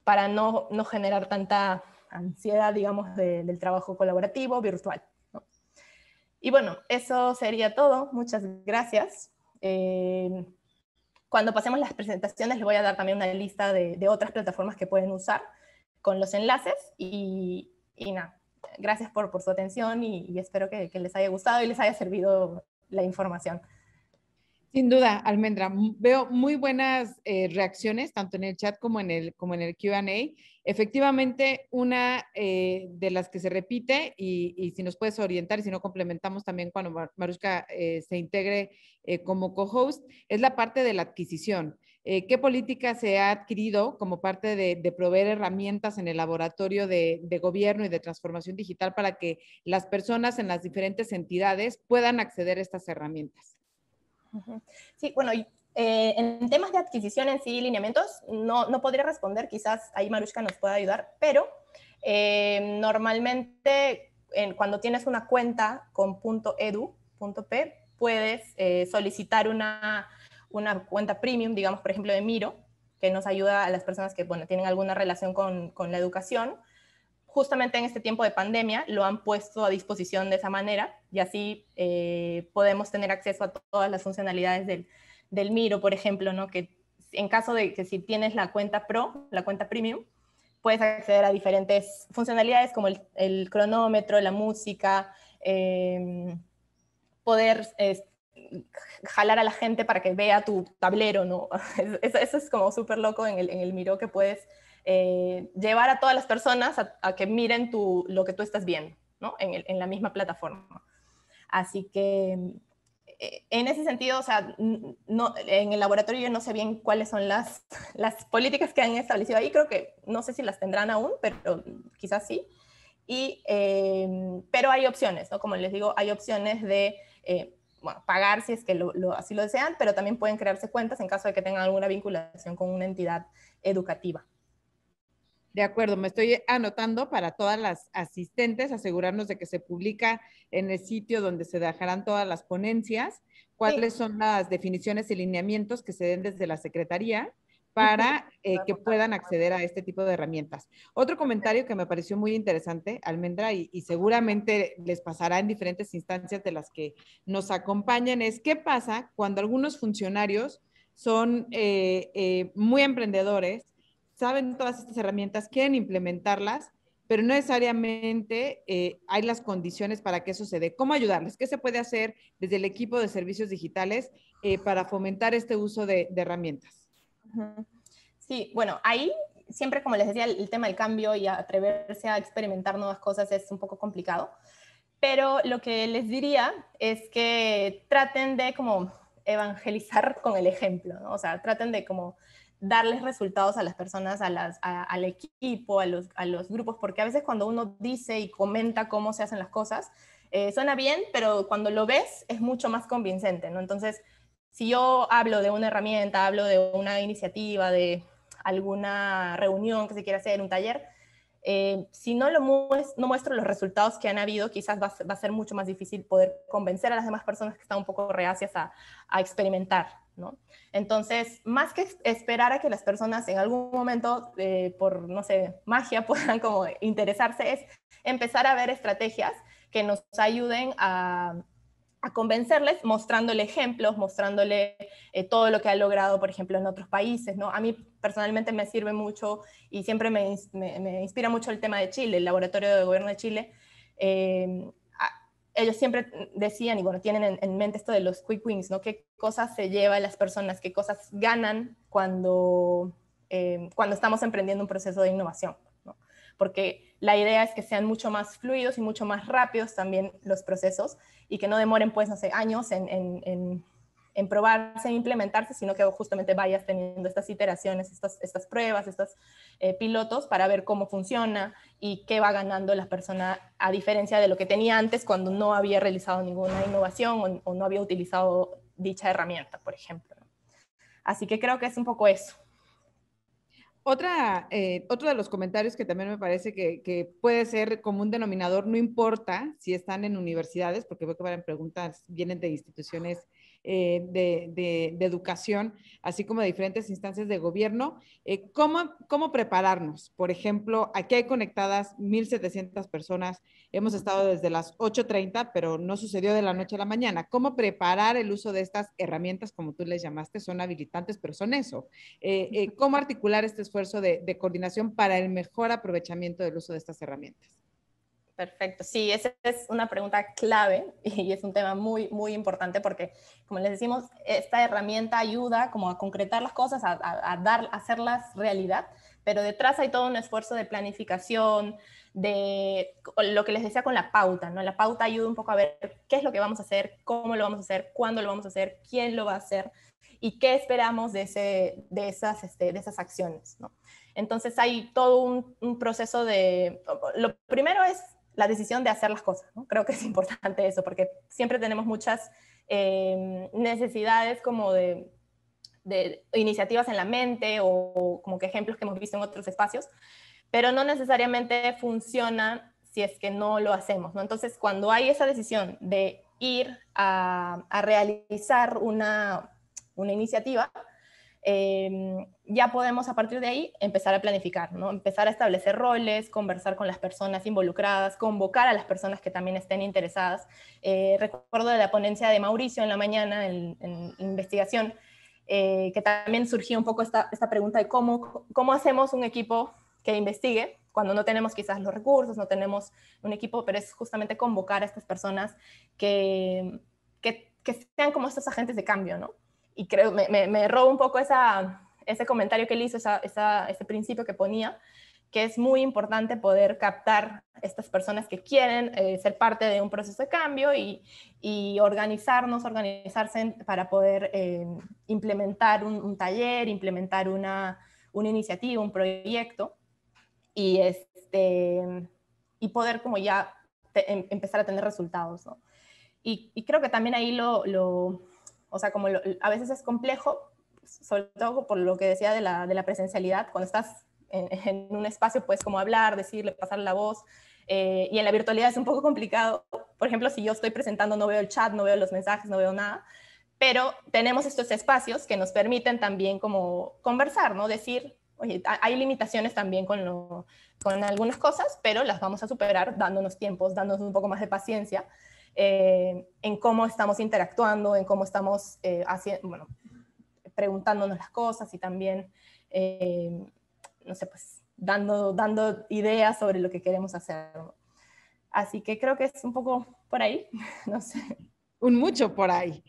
para no generar tanta ansiedad, digamos, del trabajo colaborativo virtual, ¿no? Y bueno, eso sería todo. Muchas gracias. Cuando pasemos las presentaciones les voy a dar también una lista de otras plataformas que pueden usar con los enlaces y nada. Gracias por su atención y espero que les haya gustado y les haya servido la información. Sin duda, Almendra, veo muy buenas reacciones, tanto en el chat como en el Q&A. Efectivamente, una de las que se repite, y si nos puedes orientar, y si no complementamos también cuando Marushka se integre como co-host, es la parte de la adquisición. ¿Qué política se ha adquirido como parte de proveer herramientas en el laboratorio de gobierno y de transformación digital para que las personas en las diferentes entidades puedan acceder a estas herramientas? Sí, bueno, en temas de adquisición en sí, lineamientos, no podría responder, quizás ahí Marushka nos pueda ayudar, pero normalmente cuando tienes una cuenta con .edu.p, puedes solicitar una cuenta premium, digamos, por ejemplo, de Miro, que nos ayuda a las personas que, bueno, tienen alguna relación con la educación. Justamente en este tiempo de pandemia lo han puesto a disposición de esa manera y así podemos tener acceso a todas las funcionalidades del Miro, por ejemplo, ¿no? Que en caso de que si tienes la cuenta Pro, la cuenta Premium, puedes acceder a diferentes funcionalidades como el cronómetro, la música, poder jalar a la gente para que vea tu tablero, ¿no? Eso es como súper loco en el Miro, que puedes llevar a todas las personas a que miren lo que tú estás viendo, ¿no? En la misma plataforma. Así que en ese sentido, o sea, en el laboratorio yo no sé bien cuáles son las políticas que han establecido ahí. Creo que no sé si las tendrán aún, pero quizás sí. Pero hay opciones, ¿no? Como les digo, hay opciones de bueno, pagar si es que así lo desean, pero también pueden crearse cuentas en caso de que tengan alguna vinculación con una entidad educativa. De acuerdo, me estoy anotando para todas las asistentes, asegurarnos de que se publica en el sitio donde se dejarán todas las ponencias, Sí. cuáles son las definiciones y lineamientos que se den desde la Secretaría Ujú. para que puedan acceder a este tipo de herramientas. Otro comentario que me pareció muy interesante, Almendra, y seguramente les pasará en diferentes instancias de las que nos acompañan, es qué pasa cuando algunos funcionarios son muy emprendedores, saben todas estas herramientas, quieren implementarlas, pero no necesariamente hay las condiciones para que eso se dé. ¿Cómo ayudarles? ¿Qué se puede hacer desde el equipo de servicios digitales para fomentar este uso de herramientas? Ujú. Sí, bueno, ahí siempre, como les decía, el tema del cambio y atreverse a experimentar nuevas cosas es un poco complicado, pero lo que les diría es que traten de como evangelizar con el ejemplo, ¿no? O sea, traten de como darles resultados a las personas, al equipo, a los grupos, porque a veces cuando uno dice y comenta cómo se hacen las cosas, suena bien, pero cuando lo ves es mucho más convincente, ¿no? Entonces, si yo hablo de una herramienta, hablo de una iniciativa, de alguna reunión que se quiera hacer, un taller, si no, no muestro los resultados que han habido, quizás va a ser mucho más difícil poder convencer a las demás personas que están un poco reacias a experimentar, ¿no? Entonces, más que esperar a que las personas en algún momento, por, no sé, magia, puedan como interesarse, es empezar a ver estrategias que nos ayuden a convencerles, mostrándole ejemplos, mostrándole todo lo que ha logrado, por ejemplo, en otros países, ¿no? A mí personalmente me sirve mucho y siempre me inspira mucho el tema de Chile, el Laboratorio de Gobierno de Chile. Eh, Ellos siempre decían, y bueno, tienen en mente esto de los quick wins, ¿no? ¿Qué cosas se llevan las personas, qué cosas ganan cuando estamos emprendiendo un proceso de innovación, ¿no? Porque la idea es que sean mucho más fluidos y mucho más rápidos también los procesos y que no demoren, pues, no sé, años en probarse, en implementarse, sino que justamente vayas teniendo estas iteraciones, estas pruebas, estos pilotos para ver cómo funciona y qué va ganando la persona a diferencia de lo que tenía antes cuando no había realizado ninguna innovación o no había utilizado dicha herramienta, por ejemplo. Así que creo que es un poco eso. Otro de los comentarios que también me parece que puede ser como un denominador, no importa si están en universidades, porque veo que van preguntas, vienen de instituciones de educación, así como de diferentes instancias de gobierno, ¿cómo prepararnos? Por ejemplo, aquí hay conectadas 1,700 personas, hemos estado desde las 8:30, pero no sucedió de la noche a la mañana. ¿Cómo preparar el uso de estas herramientas, como tú les llamaste, son habilitantes, pero son eso? ¿Cómo articular este esfuerzo de coordinación para el mejor aprovechamiento del uso de estas herramientas? Perfecto, sí, esa es una pregunta clave y es un tema muy, muy importante porque, como les decimos, esta herramienta ayuda como a concretar las cosas, a hacerlas realidad, pero detrás hay todo un esfuerzo de planificación, de lo que les decía con la pauta, ¿no? La pauta ayuda un poco a ver qué es lo que vamos a hacer, cómo lo vamos a hacer, cuándo lo vamos a hacer, quién lo va a hacer y qué esperamos de esas acciones, ¿no? Entonces hay todo un proceso de... Lo primero es la decisión de hacer las cosas, ¿no? Creo que es importante eso, porque siempre tenemos muchas necesidades como de iniciativas en la mente o como que ejemplos que hemos visto en otros espacios, pero no necesariamente funcionan si es que no lo hacemos, ¿no? Entonces, cuando hay esa decisión de ir a realizar una iniciativa, ya podemos a partir de ahí empezar a planificar, ¿no? Empezar a establecer roles, conversar con las personas involucradas, convocar a las personas que también estén interesadas. Recuerdo de la ponencia de Mauricio en la mañana en investigación, que también surgió un poco esta pregunta de cómo hacemos un equipo que investigue cuando no tenemos quizás los recursos, no tenemos un equipo, pero es justamente convocar a estas personas que sean como estos agentes de cambio, ¿no? Y creo, me robo un poco ese comentario que él hizo, ese principio que ponía, que es muy importante poder captar estas personas que quieren ser parte de un proceso de cambio y organizarse para poder implementar un taller, implementar una iniciativa, un proyecto y, y poder como ya empezar a tener resultados, ¿no? Y creo que también ahí o sea, como a veces es complejo, sobre todo por lo que decía de la presencialidad, cuando estás en un espacio puedes como hablar, decirle, pasar la voz, y en la virtualidad es un poco complicado. Por ejemplo, si yo estoy presentando, no veo el chat, no veo los mensajes, no veo nada, pero tenemos estos espacios que nos permiten también como conversar, ¿no? Decir, oye, hay limitaciones también con algunas cosas, pero las vamos a superar dándonos tiempos, dándonos un poco más de paciencia en cómo estamos interactuando, en cómo estamos haciendo, bueno, preguntándonos las cosas y también, no sé, pues dando ideas sobre lo que queremos hacer, ¿no? Así que creo que es un poco por ahí, no sé. Un mucho por ahí.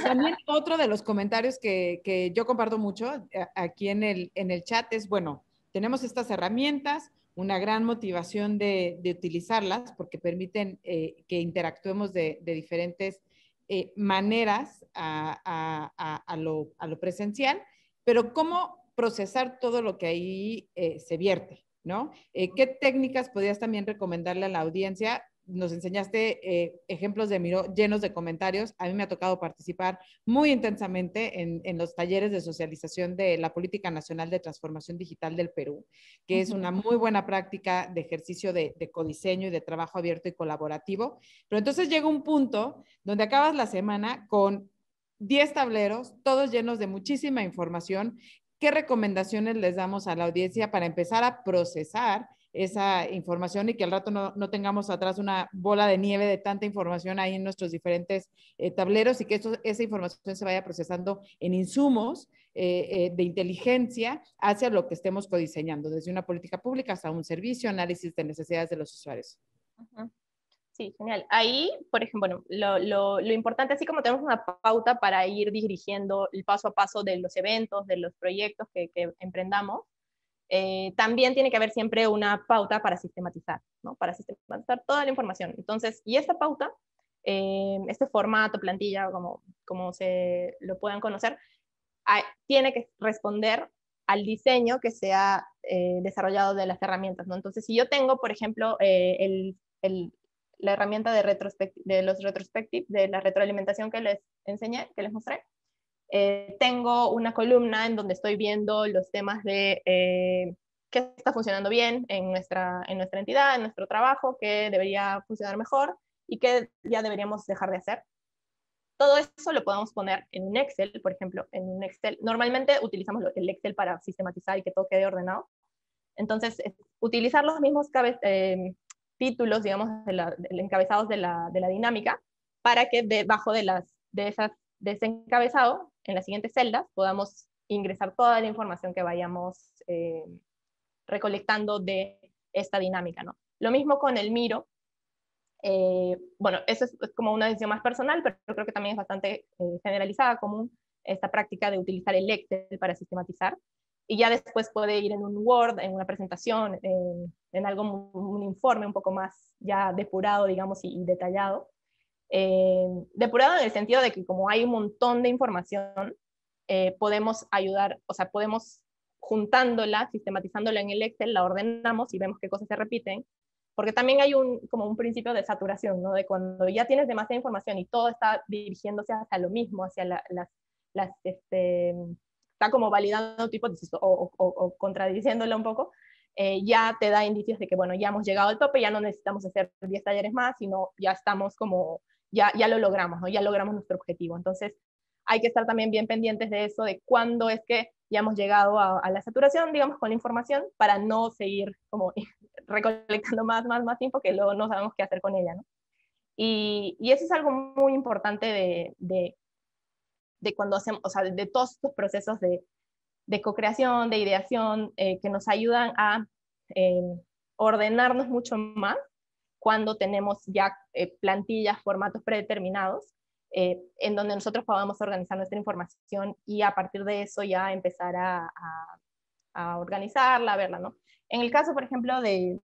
También otro de los comentarios que yo comparto mucho aquí en el chat es, bueno, tenemos estas herramientas, una gran motivación de utilizarlas porque permiten que interactuemos de diferentes maneras a lo presencial, pero ¿cómo procesar todo lo que ahí se vierte? ¿No? ¿Qué técnicas podrías también recomendarle a la audiencia? Nos enseñaste ejemplos de Miro llenos de comentarios. A mí me ha tocado participar muy intensamente en los talleres de socialización de la Política Nacional de Transformación Digital del Perú, que es una muy buena práctica de ejercicio de codiseño y de trabajo abierto y colaborativo. Pero entonces llega un punto donde acabas la semana con 10 tableros, todos llenos de muchísima información. ¿Qué recomendaciones les damos a la audiencia para empezar a procesar esa información y que al rato no tengamos atrás una bola de nieve de tanta información ahí en nuestros diferentes tableros y que esa información se vaya procesando en insumos de inteligencia hacia lo que estemos codiseñando, desde una política pública hasta un servicio, análisis de necesidades de los usuarios? Sí, genial. Ahí, por ejemplo, bueno, lo importante, así como tenemos una pauta para ir dirigiendo el paso a paso de los eventos, de los proyectos que emprendamos, también tiene que haber siempre una pauta para sistematizar, ¿no? Para sistematizar toda la información. Entonces, y esta pauta, este formato, plantilla, como se lo puedan conocer, tiene que responder al diseño que se ha desarrollado de las herramientas, ¿no? Entonces, si yo tengo, por ejemplo, la herramienta de los retrospective, de la retroalimentación que les enseñé, que les mostré, tengo una columna en donde estoy viendo los temas de qué está funcionando bien en nuestra entidad, en nuestro trabajo, qué debería funcionar mejor y qué ya deberíamos dejar de hacer. Todo eso lo podemos poner en un Excel, por ejemplo, en un Excel. Normalmente utilizamos el Excel para sistematizar y que todo quede ordenado. Entonces, utilizar los mismos títulos, digamos, encabezados de la dinámica, para que debajo de ese encabezado, en las siguientes celdas, podamos ingresar toda la información que vayamos recolectando de esta dinámica, ¿no? Lo mismo con el Miro. Bueno, eso es como una decisión más personal, pero creo que también es bastante generalizada, común, esta práctica de utilizar el Excel para sistematizar. Y ya después puede ir en un Word, en una presentación, en algo, un informe un poco más ya depurado, digamos, y detallado. Depurado en el sentido de que como hay un montón de información, podemos ayudar, o sea, podemos juntándola, sistematizándola en el Excel, la ordenamos y vemos qué cosas se repiten, porque también hay como un principio de saturación, ¿no? De cuando ya tienes demasiada información y todo está dirigiéndose hacia lo mismo, hacia está como validando tipo o contradiciéndola un poco, ya te da indicios de que, bueno, ya hemos llegado al tope, ya no necesitamos hacer 10 talleres más, sino ya estamos como, ya lo logramos, ¿no? Ya logramos nuestro objetivo. Entonces, hay que estar también bien pendientes de eso, de cuándo es que ya hemos llegado a la saturación, digamos, con la información, para no seguir como recolectando más info que luego no sabemos qué hacer con ella, ¿no? Y eso es algo muy importante de cuando hacemos, o sea, de todos estos procesos de co-creación, de ideación, que nos ayudan a ordenarnos mucho más cuando tenemos ya plantillas, formatos predeterminados, en donde nosotros podamos organizar nuestra información y a partir de eso ya empezar a organizarla, a verla, ¿no? En el caso, por ejemplo, del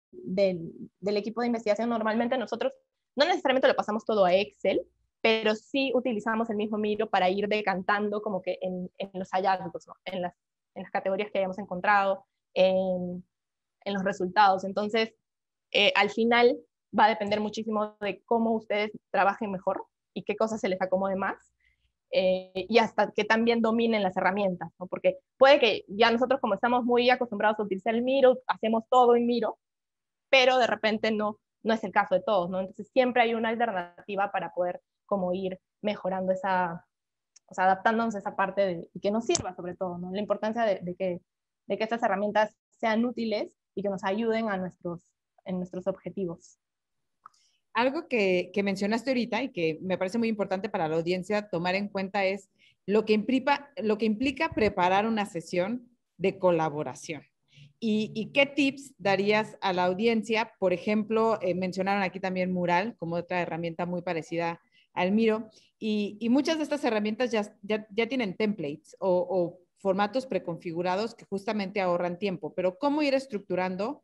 equipo de investigación, normalmente nosotros no necesariamente lo pasamos todo a Excel, pero sí utilizamos el mismo Miro para ir decantando como que en los hallazgos, ¿no? En las categorías que hayamos encontrado, en los resultados. Entonces, al final va a depender muchísimo de cómo ustedes trabajen mejor y qué cosas se les acomode más. y hasta que también dominen las herramientas, ¿no? Porque puede que ya nosotros, como estamos muy acostumbrados a utilizar el Miro, hacemos todo en Miro, pero de repente no es el caso de todos, ¿no? Entonces siempre hay una alternativa para poder como ir mejorando esa, o sea, adaptándonos a esa parte y que nos sirva sobre todo, ¿no? La importancia de que estas herramientas sean útiles y que nos ayuden en nuestros objetivos. Algo que mencionaste ahorita y que me parece muy importante para la audiencia tomar en cuenta es lo que implica preparar una sesión de colaboración. ¿Y qué tips darías a la audiencia? Por ejemplo, mencionaron aquí también Mural como otra herramienta muy parecida al Miro, y muchas de estas herramientas ya tienen templates o formatos preconfigurados que justamente ahorran tiempo, pero ¿cómo ir estructurando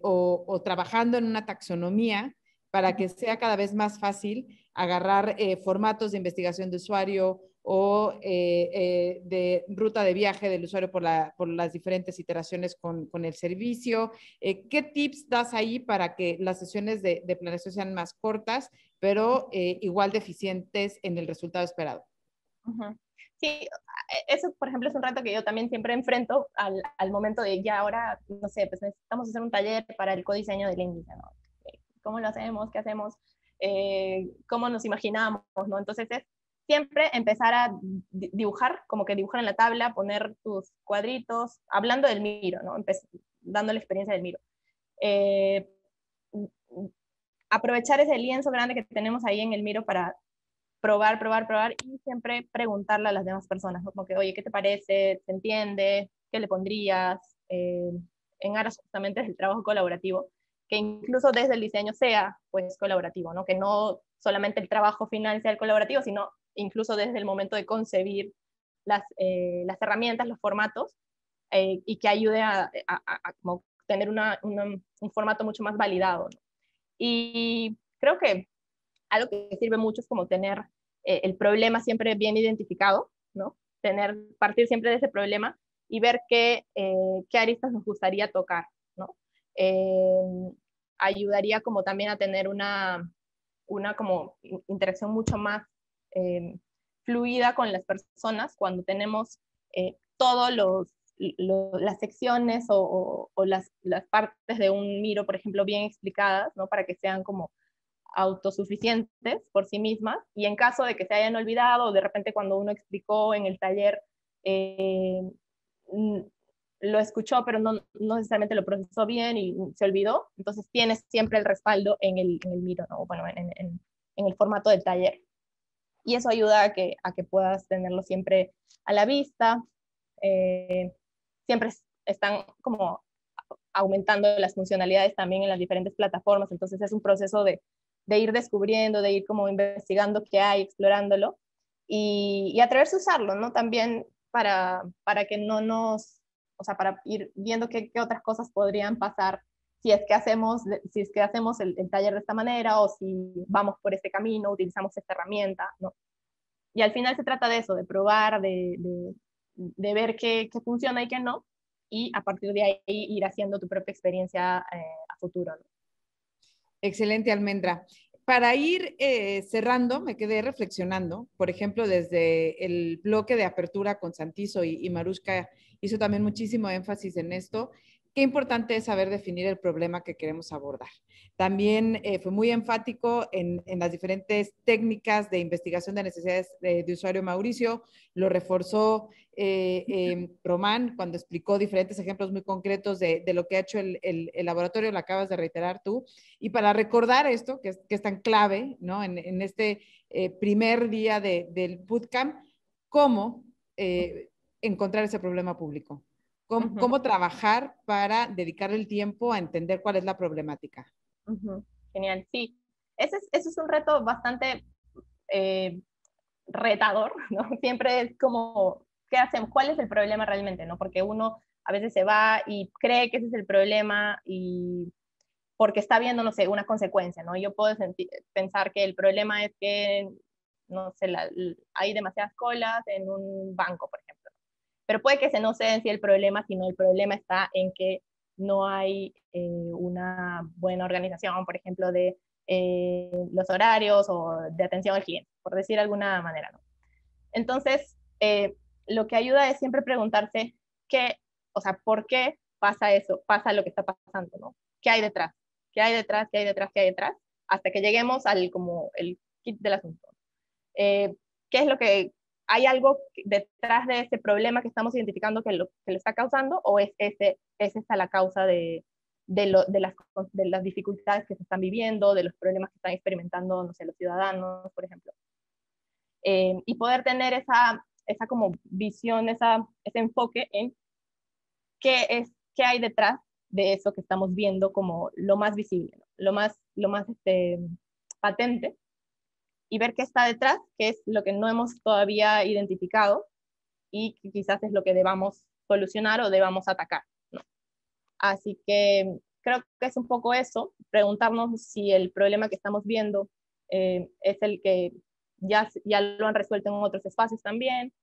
o trabajando en una taxonomía para que sea cada vez más fácil agarrar formatos de investigación de usuario o de ruta de viaje del usuario por las diferentes iteraciones con el servicio? ¿Qué tips das ahí para que las sesiones de planeación sean más cortas, pero igual de eficientes en el resultado esperado? Uh-huh. Sí, eso, por ejemplo, es un reto que yo también siempre enfrento al momento de ya ahora, no sé, pues necesitamos hacer un taller para el codiseño del índice, ¿no? ¿Cómo lo hacemos? ¿Qué hacemos? ¿Cómo nos imaginamos? ¿No? Entonces es siempre empezar a dibujar, como que dibujar en la tabla, poner tus cuadritos, hablando del Miro, ¿no? Dando la experiencia del Miro. Aprovechar ese lienzo grande que tenemos ahí en el Miro para probar, probar, probar y siempre preguntarle a las demás personas, ¿no? Como que, oye, ¿qué te parece? ¿Se entiende? ¿Qué le pondrías? En aras justamente del trabajo colaborativo, que incluso desde el diseño sea pues colaborativo, ¿no? Que no solamente el trabajo final sea el colaborativo, sino incluso desde el momento de concebir las herramientas, los formatos, y que ayude a como tener un formato mucho más validado, ¿no? Y creo que algo que sirve mucho es como tener el problema siempre bien identificado, ¿no? Partir siempre de ese problema y ver qué aristas nos gustaría tocar, ¿no? Ayudaría como también a tener una como interacción mucho más fluida con las personas cuando tenemos todos las secciones o las partes de un Miro, por ejemplo, bien explicadas, ¿no? Para que sean como autosuficientes por sí mismas, y en caso de que se hayan olvidado, de repente cuando uno explicó en el taller, lo escuchó, pero no necesariamente lo procesó bien y se olvidó, entonces tienes siempre el respaldo en el Miro, ¿no? Bueno, en el formato del taller. Y eso ayuda a que puedas tenerlo siempre a la vista. Siempre están como aumentando las funcionalidades también en las diferentes plataformas, entonces es un proceso de ir descubriendo, de ir como investigando qué hay, explorándolo, y atreverse a usarlo, ¿no? También para que no o sea, para ir viendo qué otras cosas podrían pasar si es que hacemos el taller de esta manera, o si vamos por este camino, utilizamos esta herramienta, ¿no? Y al final se trata de eso, de probar, de ver qué funciona y qué no, y a partir de ahí ir haciendo tu propia experiencia a futuro, ¿no? Excelente, Almendra. Para ir cerrando, me quedé reflexionando, por ejemplo, desde el bloque de apertura con Santizo y Marushka hizo también muchísimo énfasis en esto. Qué importante es saber definir el problema que queremos abordar. También fue muy enfático en las diferentes técnicas de investigación de necesidades de usuario Mauricio, lo reforzó Román cuando explicó diferentes ejemplos muy concretos de lo que ha hecho el laboratorio, lo acabas de reiterar tú. Y para recordar esto, que es tan clave, ¿no? En este primer día del bootcamp, cómo encontrar ese problema público, cómo trabajar para dedicar el tiempo a entender cuál es la problemática. Genial, sí. Ese es un reto bastante eh, retador, ¿no? Siempre es como, ¿qué hacemos? ¿Cuál es el problema realmente, no? Porque uno a veces se va y cree que ese es el problema y porque está viendo, no sé, una consecuencia, ¿no? Yo puedo pensar que el problema es que, no sé, hay demasiadas colas en un banco, por ejemplo. Pero puede que ese no sea en sí el problema, sino el problema está en que no hay una buena organización, por ejemplo, de los horarios o de atención al cliente, por decir de alguna manera, ¿no? Entonces, lo que ayuda es siempre preguntarse ¿por qué pasa eso? Pasa lo que está pasando, ¿no? ¿Qué hay detrás? ¿Qué hay detrás? ¿Qué hay detrás? ¿Qué hay detrás? Hasta que lleguemos como el kit del asunto. ¿Qué es lo que hay algo detrás de ese problema que estamos identificando que lo está causando, o es esa la causa de las dificultades que se están viviendo, de los problemas que están experimentando, no sé, los ciudadanos, por ejemplo? Y poder tener esa como visión, ese enfoque en qué hay detrás de eso que estamos viendo como lo más visible, ¿no? lo más patente, y ver qué está detrás, qué es lo que no hemos todavía identificado y que quizás es lo que debamos solucionar o debamos atacar, ¿no? Así que creo que es un poco eso, preguntarnos si el problema que estamos viendo es el que ya lo han resuelto en otros espacios también.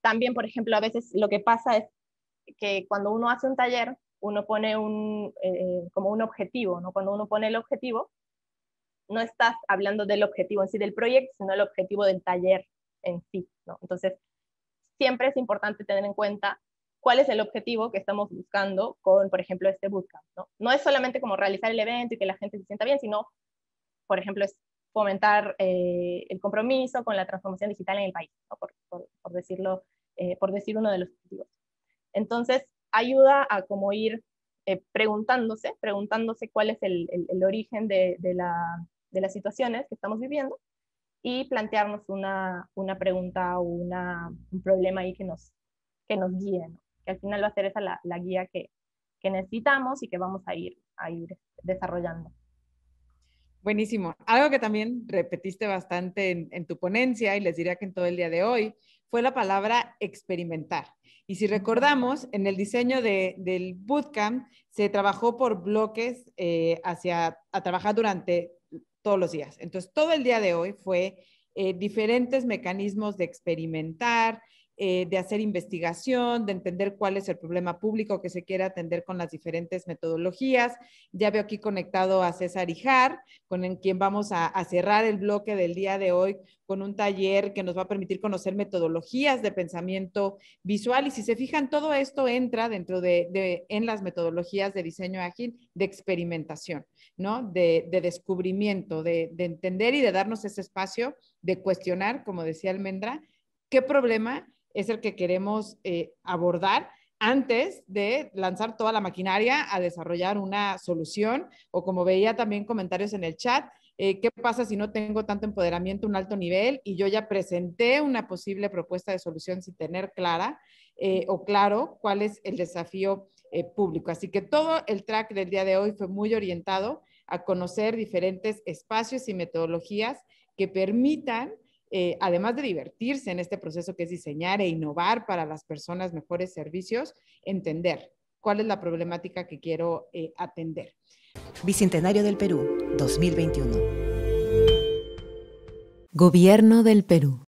También, por ejemplo, a veces lo que pasa es que cuando uno hace un taller, uno pone como un objetivo, ¿no? Cuando uno pone el objetivo, no estás hablando del objetivo en sí del proyecto, sino el objetivo del taller en sí, ¿no? Entonces, siempre es importante tener en cuenta cuál es el objetivo que estamos buscando con, por ejemplo, este bootcamp, ¿no? No es solamente como realizar el evento y que la gente se sienta bien, sino, por ejemplo, es fomentar el compromiso con la transformación digital en el país, ¿no? por decirlo, por decir uno de los objetivos. Entonces, ayuda a como ir preguntándose cuál es el origen de las situaciones que estamos viviendo, y plantearnos una pregunta o un problema ahí que nos guíe, ¿no? Que al final va a ser esa la guía que necesitamos y que vamos a ir desarrollando. Buenísimo. Algo que también repetiste bastante en tu ponencia, y les diría que en todo el día de hoy, fue la palabra experimentar. Y si recordamos, en el diseño del bootcamp se trabajó por bloques a trabajar durante todos los días. Entonces, todo el día de hoy fue diferentes mecanismos de experimentar, de hacer investigación, de entender cuál es el problema público que se quiere atender con las diferentes metodologías. Ya veo aquí conectado a César Ijar, con quien vamos a cerrar el bloque del día de hoy con un taller que nos va a permitir conocer metodologías de pensamiento visual. Y si se fijan, todo esto entra dentro en las metodologías de diseño ágil, de experimentación, ¿no? De descubrimiento, de entender y de darnos ese espacio de cuestionar, como decía Almendra, qué problema es el que queremos abordar antes de lanzar toda la maquinaria a desarrollar una solución, o como veía también comentarios en el chat, ¿qué pasa si no tengo tanto empoderamiento, un alto nivel, y yo ya presenté una posible propuesta de solución sin tener clara o claro cuál es el desafío público? Así que todo el track del día de hoy fue muy orientado a conocer diferentes espacios y metodologías que permitan, además de divertirse en este proceso que es diseñar e innovar para las personas mejores servicios, entender cuál es la problemática que quiero atender. Bicentenario del Perú, 2021. Gobierno del Perú.